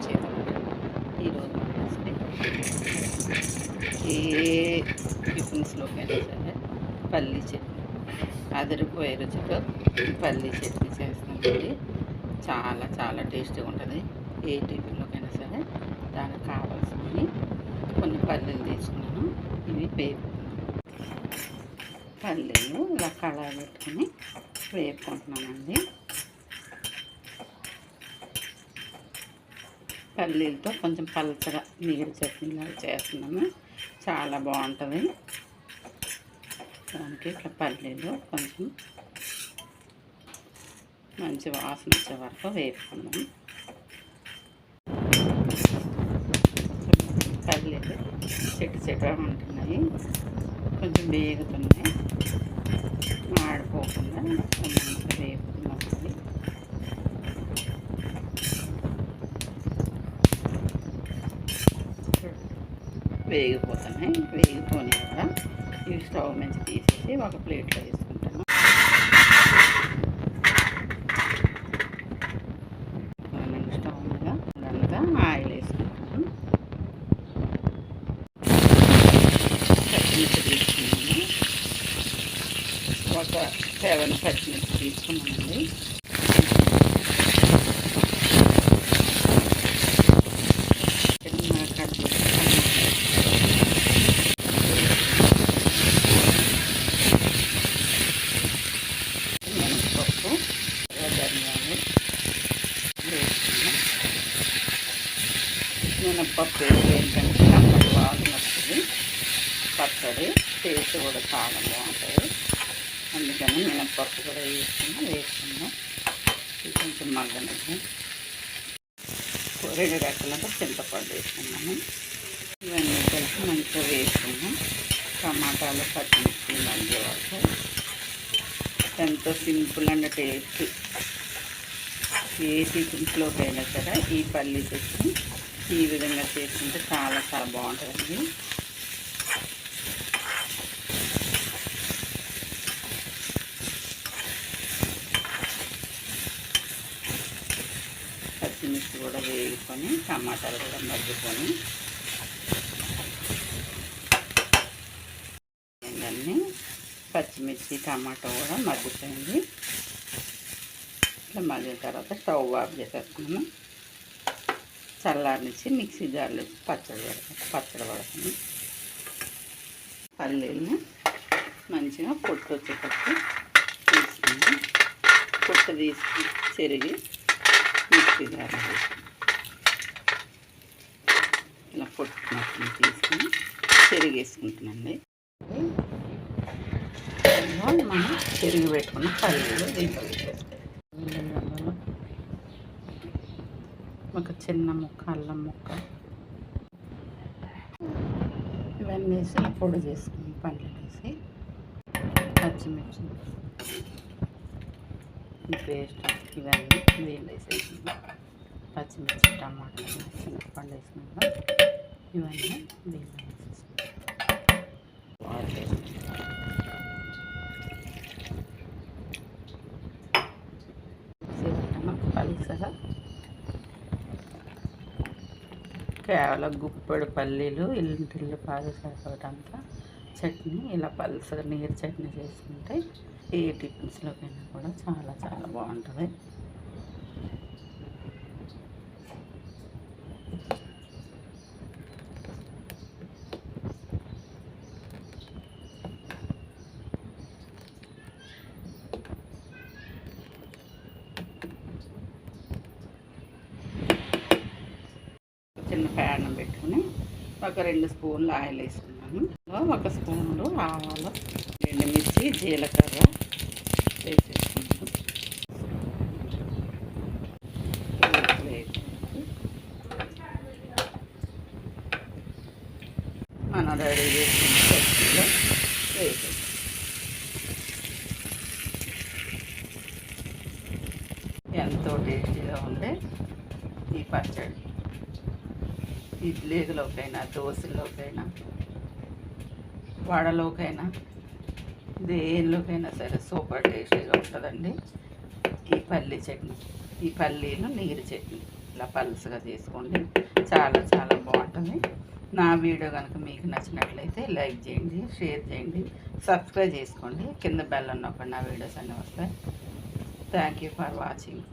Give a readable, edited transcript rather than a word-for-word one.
చేద్దాం. ఈరోజు మన రెసిపీ ఏ టిఫిన్స్లోకైనా సరే పల్లీ చట్నీ అదిరిపోయే రుచితో పల్లీ చట్నీ చేస్తానండి. చాలా చాలా టేస్టీగా ఉంటుంది. ఏ టిఫిన్లోకైనా సరే దానికి కావాల్సినవి కొన్ని పల్లీలు తీసుకున్నాను. ఇవి పల్లీలు ఇలా కళాయి పెట్టుకుని వేపుకుంటున్నానండి. పల్లీలతో కొంచెం పలచగా నీరు చట్నీలాగా చేస్తున్నాను. చాలా బాగుంటుంది. దానికి ఇట్లా పల్లీలు కొంచెం మంచి వాసన వచ్చే వరకు వేపుకున్నాను. పల్లీలు చెట్టుగా ఉంటున్నాయి, కొంచెం వేగుతున్నాయి. మాడిపోకుండా కొంచెం వేపుకున్నది. వేగిపోతున్నాయి. వేగిపోయి కూడా ఇవి స్టవ్ నుంచి తీసేసి ఒక ప్లేట్లో వేసుకుంటాను. స్టవ్ మీద అదంతా ఆయిల్ వేసుకుంటాను. పచ్చిమిర్చి తీసుకున్నాను. ఒక 7 పచ్చిమిర్చి తీసుకున్నానండి. మినప్పప్పు ఏంటంటే కమ్మటి వాసన వస్తుంది. పచ్చడి టేస్ట్ కూడా చాలా బాగుంటుంది. అందుకని మినప్పప్పు కూడా వేసుకున్నాం. కొంచెం మగ్గనిద్ది. 2 రెక్కలతో చింతపండు వేసుకున్నాము. ఇవన్నీ కలిసి మంచిగా వేసుకున్నాం. టమాటాలు పచ్చిమిర్చి మధ్య వరకు ఎంతో సింపుల్ అండ్ టేస్ట్. ఏ టిఫిన్స్లోకైనా సరే ఈ పల్లీ చట్నీ ఈ విధంగా చేసుకుంటే చాలా చాలా బాగుంటుందండి. పచ్చిమిర్చి కూడా వేసుకొని టమాటాలు కూడా మగ్గుకొని ఇవన్నీ పచ్చిమిర్చి టమాటా కూడా మగ్గుతుంది. ఇట్లా మగ్గిన తర్వాత స్టవ్ ఆఫ్ చేసేస్తున్నాను. చల్లారించి మిక్సీ జార్లో పచ్చడి పడుతుంది. పల్లీలను మంచిగా పొట్టు వచ్చేటట్టు తీసుకుని పొట్టు తీసుకుని చెరిగి మిక్సీ జార్లో ఇలా పొట్టు మొత్తం తీసుకుని చెరిగేసుకుంటున్నాండి. మనం చెరిగి పెట్టుకున్న పల్లీలు దీంట్లో ఒక చిన్న ముక్క అల్లం ముక్క ఇవన్నీ వేసి పొడి చేసుకుని పల్లీలు వేసి పచ్చిమిర్చి పేస్ట్ ఇవన్నీ నీళ్ళు వేసేసి పచ్చిమిర్చి టమాటా చింతపండు వేసినాక ఇవన్నీ నీళ్ళు వేసేసి పల్సగా కేవలం గుప్పెడు పల్లీలు ఇల్లు పాలు సరిపోవటంతా చట్నీ ఇలా పల్సగా నీరు చట్నీ చేసుకుంటే ఏ టిఫిన్స్లోకైనా కూడా చాలా చాలా బాగుంటుంది. చిన్న ప్యాన్ పెట్టుకుని ఒక 2 స్పూన్లు ఆయిల్ వేసుకున్నాను. 1 స్పూన్లు ఆవాలు, ఎండుమిర్చి, జీలకర్ర వేసేసుకున్నాను. మనం రెడీ చేసుకున్న చట్నీలో వేసేసి ఎంతో టేస్టీగా ఉండే ఈ పచ్చడి ఇడ్లీలోకైనా దోశలోకైనా వడలోకైనా దేనిలోకైనా సరే సూపర్ టేస్టీగా ఉంటుందండి ఈ పల్లీ చట్నీ. ఈ పల్లీలు నీరు చట్నీ ఇట్లా పలుసుగా చేసుకోండి, చాలా చాలా బాగుంటుంది. నా వీడియో కనుక మీకు నచ్చినట్లయితే లైక్ చేయండి, షేర్ చేయండి, సబ్స్క్రైబ్ చేసుకోండి. కింద బెల్ నొక్కండి, నా వీడియోస్ అన్నీ వస్తాయి. Thank you for watching.